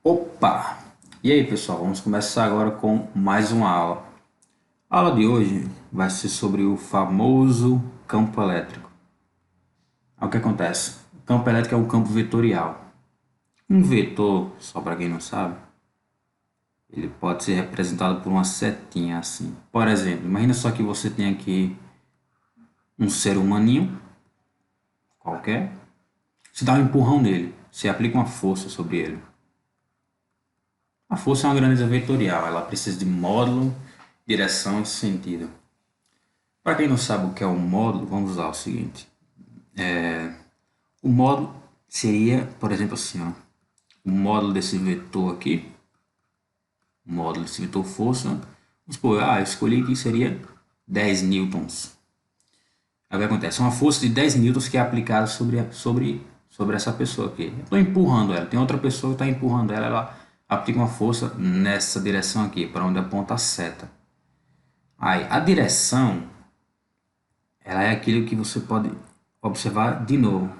Opa! E aí, pessoal, vamos começar agora com mais uma aula. A aula de hoje vai ser sobre o famoso campo elétrico. O que acontece? O campo elétrico é um campo vetorial. Um vetor, só para quem não sabe, ele pode ser representado por uma setinha assim. Por exemplo, imagina só que você tem aqui um ser humaninho qualquer, você dá um empurrão nele, você aplica uma força sobre ele. A força é uma grandeza vetorial, ela precisa de módulo, direção e sentido. Para quem não sabe o que é um módulo, vamos usar o seguinte. O módulo seria, por exemplo, assim, ó, o módulo desse vetor aqui, o módulo desse vetor força, vamos supor, eu escolhi que seria 10 newtons. Aí o que acontece? Uma força de 10 newtons que é aplicada sobre essa pessoa aqui. Eu estou empurrando ela, tem outra pessoa que está empurrando ela, ela aplica uma força nessa direção aqui, para onde aponta a seta. Aí, a direção, ela é aquilo que você pode observar de novo,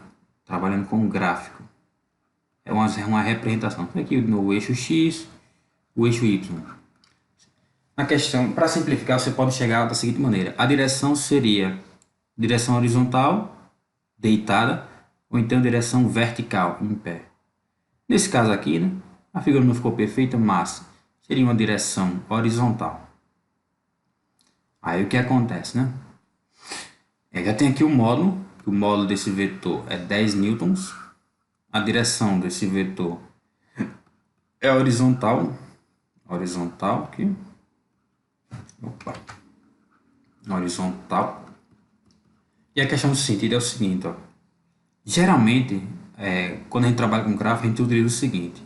trabalhando com um gráfico. É uma representação. Aqui no eixo X, o eixo Y. Na questão, para simplificar, você pode chegar da seguinte maneira. A direção seria direção horizontal, deitada, ou então direção vertical, em pé. Nesse caso aqui, né, a figura não ficou perfeita, mas seria uma direção horizontal. Aí o que acontece, né? Já tem aqui o módulo desse vetor é 10 newtons, a direção desse vetor é horizontal aqui, opa, horizontal, e a questão do sentido é o seguinte, ó, geralmente, quando a gente trabalha com gráfico, a gente utiliza o seguinte,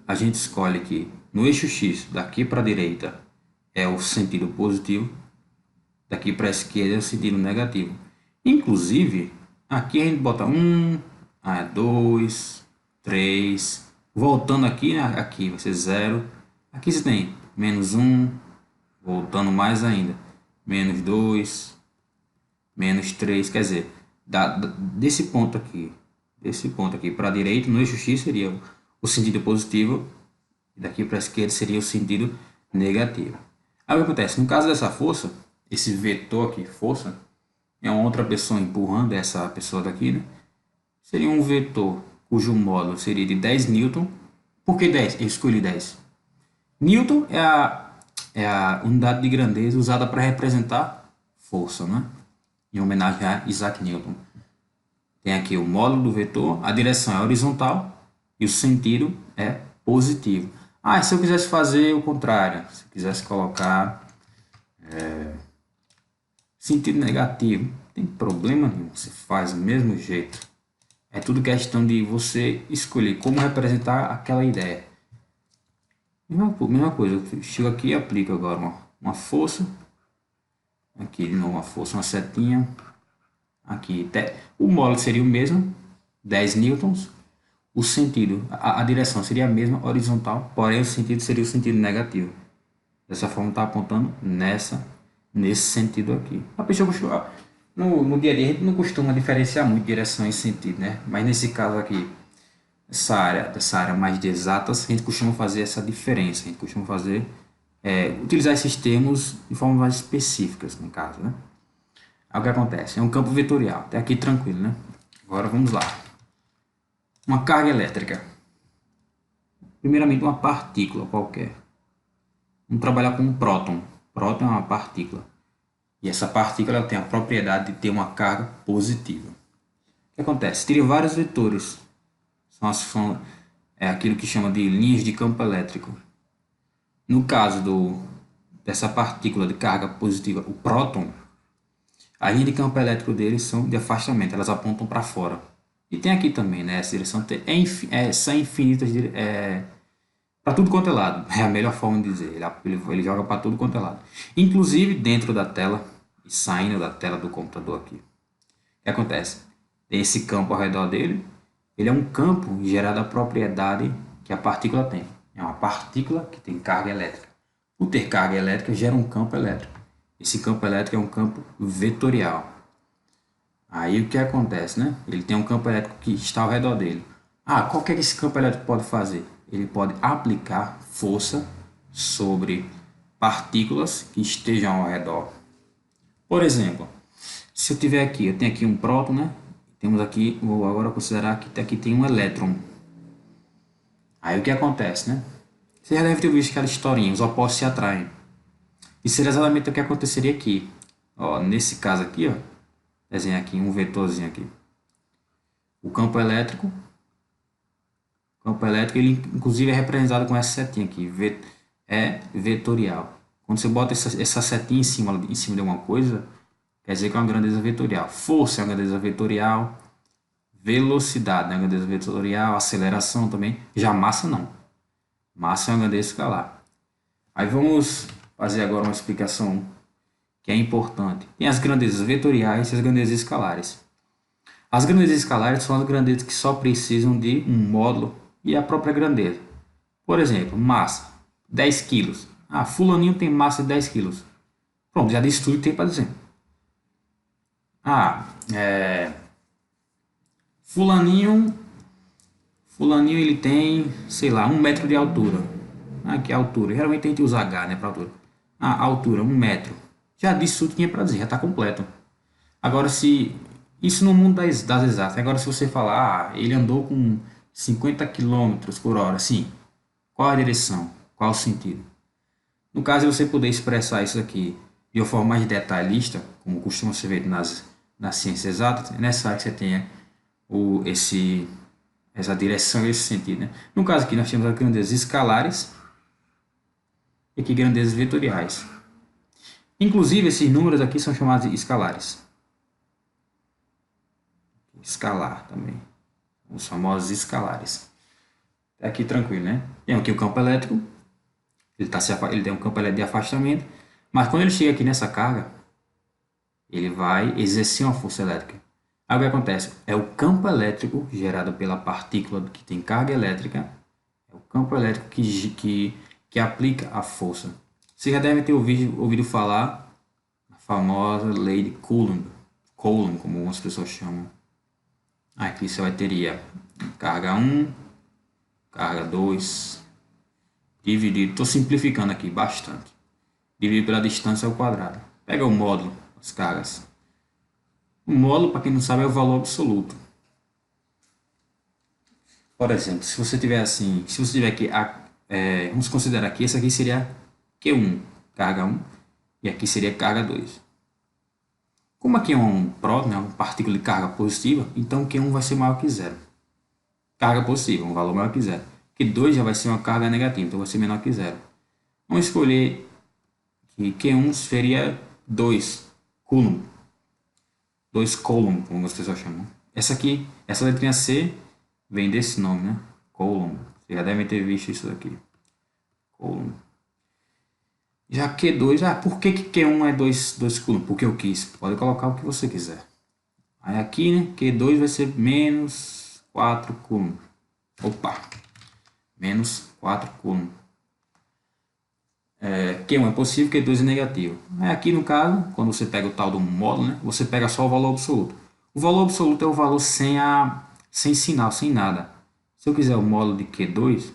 a gente escolhe que no eixo X, daqui para a direita, é o sentido positivo, daqui para a esquerda é o sentido negativo. Inclusive, aqui a gente bota 1, 2, 3, voltando aqui, né? Aqui vai ser 0. Aqui você tem menos 1, voltando mais ainda, menos 2, menos 3, quer dizer, desse ponto aqui para a direita, no eixo X seria o sentido positivo, e daqui para a esquerda seria o sentido negativo. Aí o que acontece? No caso dessa força, esse vetor aqui, força, é uma outra pessoa empurrando essa pessoa daqui, né? Seria um vetor cujo módulo seria de 10 newton. Por que 10? Eu escolhi 10. Newton é a unidade de grandeza usada para representar força, né? Em homenagem a Isaac Newton. Tem aqui o módulo do vetor, a direção é horizontal e o sentido é positivo. E se eu quisesse fazer o contrário, se eu quisesse colocar sentido negativo, não tem problema nenhum, você faz do mesmo jeito. É tudo questão de você escolher como representar aquela ideia. Mesma coisa, eu chego aqui e aplico agora uma força. Aqui de novo uma força, uma setinha. Aqui o módulo seria o mesmo, 10 newtons. O sentido, a direção seria a mesma, horizontal, porém o sentido seria o sentido negativo. Dessa forma está apontando nesse sentido aqui. A pessoa costuma, no dia a dia a gente não costuma diferenciar muito direção e sentido, né? Mas nesse caso aqui, dessa área mais de exatas, a gente costuma fazer essa diferença. A gente costuma utilizar esses termos de forma mais específicas, no caso, né? Aí o que acontece? É um campo vetorial, até aqui tranquilo, né? Agora vamos lá. Uma carga elétrica. Primeiramente uma partícula qualquer. Vamos trabalhar com um próton. Próton é uma partícula. E essa partícula ela tem a propriedade de ter uma carga positiva. O que acontece? Teria vários vetores. É aquilo que chama de linhas de campo elétrico. No caso dessa partícula de carga positiva, o próton, a linha de campo elétrico deles são de afastamento, elas apontam para fora. E tem aqui também, né? Essa direção são infinitas, para tudo quanto é lado. É a melhor forma de dizer. Ele joga para tudo quanto é lado. Inclusive dentro da tela e saindo da tela do computador aqui. O que acontece? Tem esse campo ao redor dele. Ele é um campo gerado da propriedade que a partícula tem. É uma partícula que tem carga elétrica. Por ter carga elétrica, gera um campo elétrico. Esse campo elétrico é um campo vetorial. Aí o que acontece, né? Ele tem um campo elétrico que está ao redor dele. Qual que esse campo elétrico pode fazer? ele pode aplicar força sobre partículas que estejam ao redor. Por exemplo, se eu tiver aqui, eu tenho aqui um próton, né? Temos aqui, vou agora considerar que aqui tem um elétron. Aí o que acontece, né? Você já deve ter visto aquela historinha, os opostos se atraem. E seria exatamente o que aconteceria aqui. Ó, nesse caso aqui, ó, desenhar aqui um vetorzinho aqui. O campo elétrico ele inclusive é representado com essa setinha aqui, é vetorial. Quando você bota essa setinha em cima de uma coisa, quer dizer que é uma grandeza vetorial. Força é uma grandeza vetorial, velocidade é uma grandeza vetorial, aceleração também. Já massa não. Massa é uma grandeza escalar. Aí vamos fazer agora uma explicação que é importante. Tem as grandezas vetoriais e as grandezas escalares. As grandezas escalares são as grandezas que só precisam de um módulo e a própria grandeza. Por exemplo, massa, 10 kg. Ah, fulaninho tem massa de 10 kg. Pronto, já disse tudo que tem para dizer. Ah, fulaninho ele tem, sei lá, 1 metro de altura. Ah, que altura? Geralmente a gente usa H, né, para altura. Ah, altura, 1 metro. Já disse tudo que tinha para dizer, já está completo. Agora, se isso no mundo das exatas. Agora, se você falar, ele andou com 50 km por hora, sim. Qual a direção? Qual o sentido? No caso de você poder expressar isso aqui de uma forma mais detalhista, como costuma ser feito nas ciências exatas, é necessário que você tenha essa direção, esse sentido. Né? No caso aqui, nós temos as grandezas escalares e aqui grandezas vetoriais. Inclusive, esses números aqui são chamados de escalares. Escalar também. Os famosos escalares. Aqui tranquilo, né? Tem aqui o campo elétrico. Ele tem um campo elétrico de afastamento. Mas quando ele chega aqui nessa carga, ele vai exercer uma força elétrica. Aí o que acontece? É o campo elétrico gerado pela partícula que tem carga elétrica. É o campo elétrico que aplica a força. Você já deve ter ouvido falar da famosa lei de Coulomb, como algumas pessoas chamam. Aqui você vai ter carga 1, carga 2, dividido. Estou simplificando aqui bastante. Dividido pela distância ao quadrado. Pega o módulo, as cargas. O módulo, para quem não sabe, é o valor absoluto. Por exemplo, se você tiver aqui, vamos considerar que esse aqui seria Q1, carga 1, e aqui seria carga 2. Como aqui é um próton, uma partícula de carga positiva, então Q1 vai ser maior que zero. Carga positiva, um valor maior que zero. Q2 já vai ser uma carga negativa, então vai ser menor que zero. Vamos escolher que Q1 seria 2 Coulomb. 2 Coulomb, como as pessoas chamam. Essa letrinha C vem desse nome, né? Coulomb. Vocês já devem ter visto isso daqui. Coulomb. Já Q2, por que Q1 é 2 Coulomb? Porque eu quis. Pode colocar o que você quiser. Aí aqui, né? Q2 vai ser menos 4 Coulomb. Opa! Menos 4 Coulomb. Q1 é possível, Q2 é negativo. Aí aqui no caso, quando você pega o tal do módulo, né? Você pega só o valor absoluto. O valor absoluto é o valor sem sinal, sem nada. Se eu quiser o módulo de Q2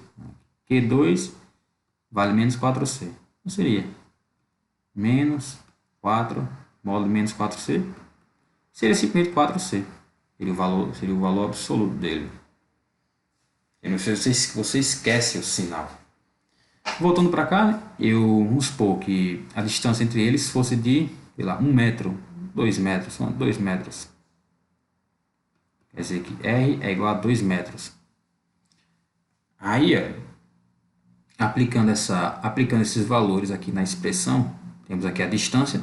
vale menos 4C. Então seria menos 4, módulo de menos 4C, seria simplesmente 4C. Seria o valor absoluto dele. Você esquece o sinal. Voltando para cá, né, vamos supor que a distância entre eles fosse de, sei lá, 1 metro, 2 metros, 2 metros. Quer dizer que R é igual a 2 metros. Aí, aplicando esses valores aqui na expressão, temos aqui a distância,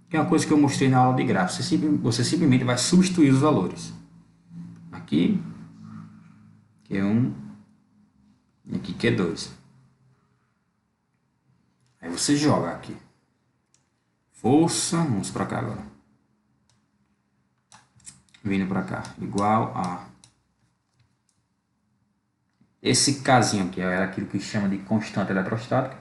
que é uma coisa que eu mostrei na aula de gráficos. Você simplesmente vai substituir os valores. Aqui, Q1, e aqui Q2. Aí você joga aqui. Força, vamos para cá agora. Vindo para cá, igual a... Esse casinho aqui é aquilo que chama de constante eletrostática.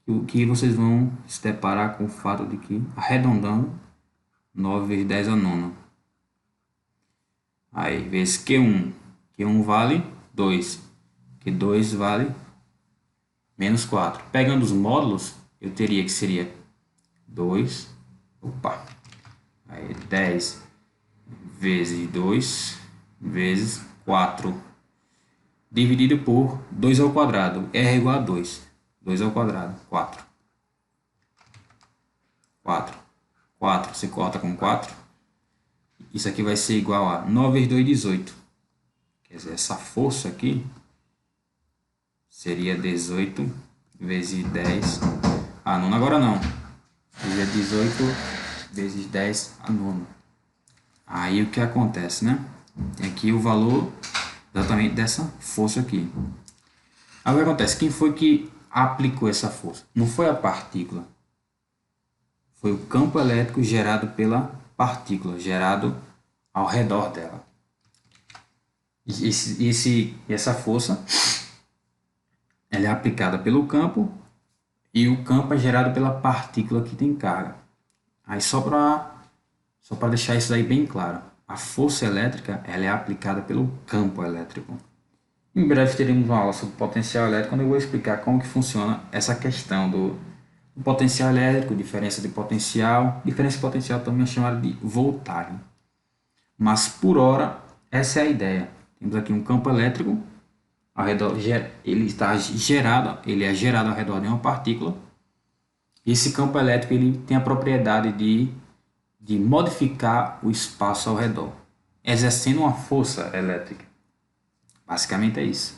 O que vocês vão se deparar com o fato de que, arredondando, 9 vezes 10 a nona. Aí, vezes Q1. Q1 vale 2. que 2 vale menos 4. Pegando os módulos, eu teria que seria 2, aí 10 vezes 2 vezes 4, dividido por 2 ao quadrado. R é igual a 2. 2 ao quadrado, 4. 4. 4, você corta com 4. Isso aqui vai ser igual a 9 vezes 2, 18. Quer dizer, essa força aqui seria 18 vezes 10 a nona. Agora não. Seria 18 vezes 10 a nona. Aí o que acontece, né? Tem aqui o valor exatamente dessa força aqui. Agora o que acontece? Quem foi que aplicou essa força? Não foi a partícula. Foi o campo elétrico gerado pela partícula, gerado ao redor dela. Essa força ela é aplicada pelo campo e o campo é gerado pela partícula que tem carga. Aí só para deixar isso aí bem claro, a força elétrica ela é aplicada pelo campo elétrico. Em breve teremos uma aula sobre potencial elétrico, onde eu vou explicar como que funciona essa questão do potencial elétrico, diferença de potencial. Diferença de potencial também é chamada de voltagem. Mas por hora, essa é a ideia. Temos aqui um campo elétrico, ao redor, ele é gerado ao redor de uma partícula. Esse campo elétrico ele tem a propriedade de modificar o espaço ao redor, exercendo uma força elétrica. Basicamente é isso.